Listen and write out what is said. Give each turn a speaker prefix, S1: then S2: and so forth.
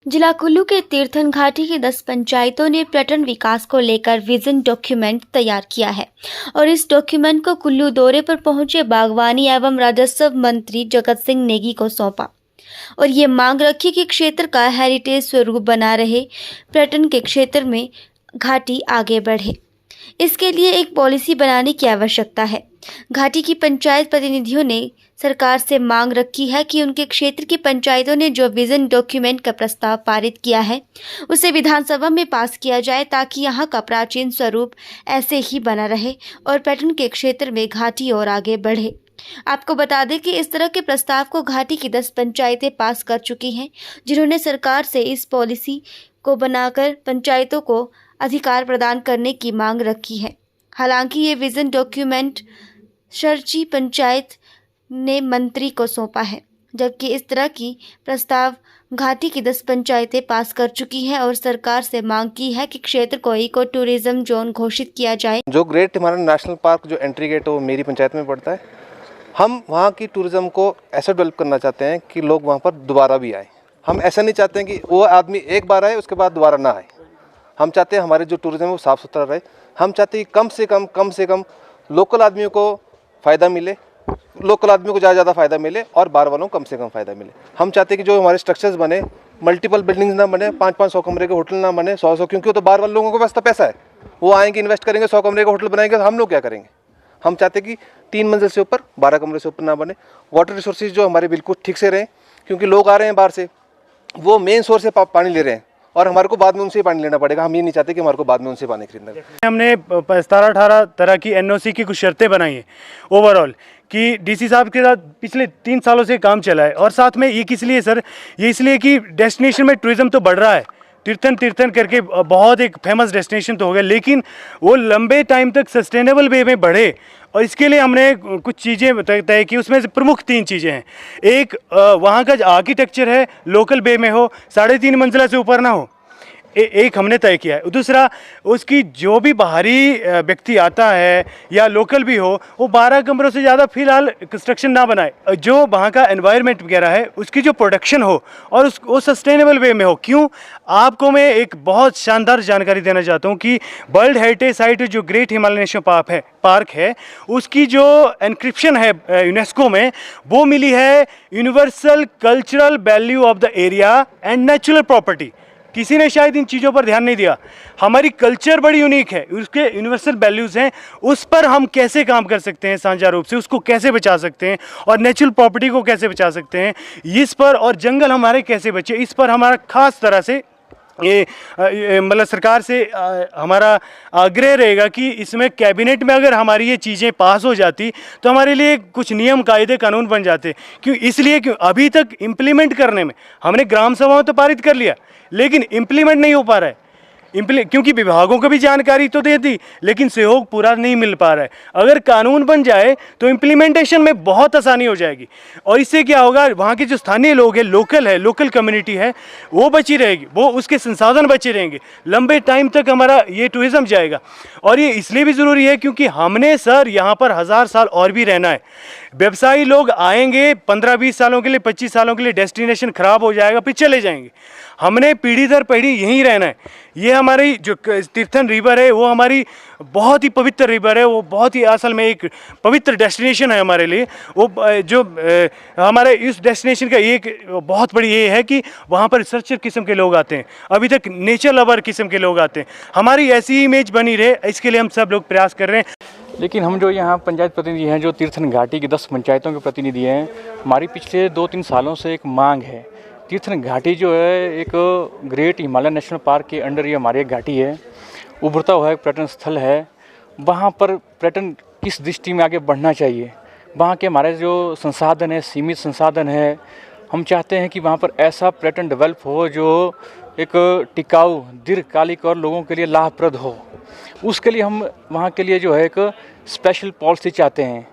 S1: जिला कुल्लू के तीर्थन घाटी की 10 पंचायतों ने पर्यटन विकास को लेकर विजन डॉक्यूमेंट तैयार किया है और इस डॉक्यूमेंट को कुल्लू दौरे पर पहुंचे बागवानी एवं राजस्व मंत्री जगत सिंह नेगी को सौंपा और ये मांग रखी कि क्षेत्र का हेरिटेज स्वरूप बना रहे, पर्यटन के क्षेत्र में घाटी आगे बढ़े। इसके लिए एक पॉलिसी बनाने की आवश्यकता है। घाटी की पंचायत प्रतिनिधियों ने सरकार से मांग रखी है कि उनके क्षेत्र की पंचायतों ने जो विजन डॉक्यूमेंट का प्रस्ताव पारित किया है उसे विधानसभा में पास किया जाए ताकि यहाँ का प्राचीन स्वरूप ऐसे ही बना रहे और पर्यटन के क्षेत्र में घाटी और आगे बढ़े। आपको बता दें कि इस तरह के प्रस्ताव को घाटी की 10 पंचायतें पास कर चुकी हैं, जिन्होंने सरकार से इस पॉलिसी को बनाकर पंचायतों को अधिकार प्रदान करने की मांग रखी है। हालांकि ये विजन डॉक्यूमेंट शर्ची पंचायत ने मंत्री को सौंपा है, जबकि इस तरह की प्रस्ताव घाटी की 10 पंचायतें पास कर चुकी हैं और सरकार से मांग की है कि क्षेत्र को इको टूरिज्म जोन घोषित किया जाए।
S2: जो ग्रेट हिमालयन नेशनल पार्क जो एंट्री गेट है वो मेरी पंचायत में पड़ता है। हम वहाँ की टूरिज्म को ऐसा डेवलप करना चाहते हैं कि लोग वहाँ पर दोबारा भी आए। हम ऐसा नहीं चाहते हैं कि वो आदमी एक बार आए उसके बाद दोबारा ना आए। हम चाहते हैं हमारे जो टूरिज्म है वो साफ़ सुथरा रहे। हम चाहते हैं कि कम से कम लोकल आदमियों को फ़ायदा मिले, लोकल आदमियों को ज़्यादा फ़ायदा मिले और बाहर वालों को कम से कम फ़ायदा मिले। हम चाहते हैं कि जो हमारे स्ट्रक्चर्स बने, मल्टीपल बिल्डिंग्स ना बने, 500 कमरे के होटल ना बने, 100 क्योंकि वो तो बाहर वाले लोगों के पास तो पैसा है, वो आएंगे इन्वेस्ट करेंगे, 100 कमरे का होटल बनाएंगे तो हम लोग क्या करेंगे। हम चाहते हैं कि 3 मंजिल से ऊपर 12 कमरे से ऊपर ना बने। वाटर रिसोर्सेज जो हमारे बिल्कुल ठीक से रहें, क्योंकि लोग आ रहे हैं बाहर से, वो मेन सोर्स से पानी ले रहे हैं और हमारे को बाद में उनसे पानी लेना पड़ेगा। हम ये नहीं चाहते कि हमारे को बाद में उनसे पानी खरीदना पड़े।
S3: हमने 17-18 तरह की एनओसी की कुछ शर्तें बनाई हैं ओवरऑल कि डीसी साहब के साथ पिछले 3 सालों से काम चला है। और साथ में ये किस लिए सर, ये इसलिए कि डेस्टिनेशन में टूरिज्म तो बढ़ रहा है, तीर्थन करके बहुत एक फेमस डेस्टिनेशन तो हो गया, लेकिन वो लंबे टाइम तक सस्टेनेबल वे में बढ़े और इसके लिए हमने कुछ चीज़ें तय की। उसमें से प्रमुख 3 चीज़ें हैं। एक, वहाँ का जो आर्किटेक्चर है लोकल वे में हो, 3.5 मंजिला से ऊपर ना हो, एक हमने तय किया है। दूसरा, उसकी जो भी बाहरी व्यक्ति आता है या लोकल भी हो, वो 12 कमरों से ज़्यादा फिलहाल कंस्ट्रक्शन ना बनाए। जो वहाँ का एनवायरनमेंट वगैरह है उसकी जो प्रोडक्शन हो और वो सस्टेनेबल वे में हो। क्यों, आपको मैं एक बहुत शानदार जानकारी देना चाहता हूँ कि वर्ल्ड हेरिटेज साइट जो ग्रेट हिमालय नेशनल पार्क है उसकी जो एनक्रिप्शन है यूनेस्को में, वो मिली है universal cultural value of the area and natural property. किसी ने शायद इन चीज़ों पर ध्यान नहीं दिया। हमारी कल्चर बड़ी यूनिक है, उसके यूनिवर्सल वैल्यूज़ हैं, उस पर हम कैसे काम कर सकते हैं साझा रूप से, उसको कैसे बचा सकते हैं और नेचुरल प्रॉपर्टी को कैसे बचा सकते हैं, इस पर, और जंगल हमारे कैसे बचे, इस पर हमारा खास तरह से ये मतलब सरकार से हमारा आग्रह रहेगा कि इसमें कैबिनेट में अगर हमारी ये चीज़ें पास हो जाती तो हमारे लिए कुछ नियम कायदे कानून बन जाते। क्यों, इसलिए क्यों अभी तक इम्प्लीमेंट करने में हमने ग्राम सभाओं तो पारित कर लिया, लेकिन इम्प्लीमेंट नहीं हो पा रहा है। क्योंकि विभागों को भी जानकारी तो दे दी लेकिन सहयोग पूरा नहीं मिल पा रहा है। अगर कानून बन जाए तो इम्प्लीमेंटेशन में बहुत आसानी हो जाएगी और इससे क्या होगा, वहाँ के जो स्थानीय लोग हैं, लोकल कम्युनिटी है, वो बची रहेगी, वो उसके संसाधन बचे रहेंगे, लंबे टाइम तक हमारा ये टूरिज़्म जाएगा। और ये इसलिए भी ज़रूरी है क्योंकि हमने सर यहाँ पर 1000 साल और भी रहना है। व्यवसायी लोग आएंगे 15-20 सालों के लिए, 25 सालों के लिए, डेस्टिनेशन ख़राब हो जाएगा, फिर चले जाएंगे। हमने पीढ़ी दर पीढ़ी यहीं रहना है। ये हमारी जो तीर्थन रिवर है वो हमारी बहुत ही पवित्र रिवर है, वो बहुत ही असल में एक पवित्र डेस्टिनेशन है हमारे लिए। वो जो हमारे इस डेस्टिनेशन का एक बहुत बड़ी ये है कि वहाँ पर रिसर्चर किस्म के लोग आते हैं, अभी तक नेचर लवर किस्म के लोग आते हैं। हमारी ऐसी इमेज बनी रहे, इसके लिए हम सब लोग प्रयास कर रहे हैं।
S4: लेकिन हम जो यहाँ पंचायत प्रतिनिधि हैं, जो तीर्थन घाटी की 10 पंचायतों के प्रतिनिधि हैं, हमारी पिछले 2-3 सालों से एक मांग है। तीर्थन घाटी जो है एक ग्रेट हिमालय नेशनल पार्क के अंडर ये हमारी एक घाटी है, उभरता हुआ एक पर्यटन स्थल है। वहाँ पर पर्यटन किस दृष्टि में आगे बढ़ना चाहिए, वहाँ के हमारे जो संसाधन है, सीमित संसाधन है, हम चाहते हैं कि वहाँ पर ऐसा पर्यटन डेवलप हो जो एक टिकाऊ, दीर्घकालिक और लोगों के लिए लाभप्रद हो। उसके लिए हम वहाँ के लिए जो है एक स्पेशल पॉलिसी चाहते हैं।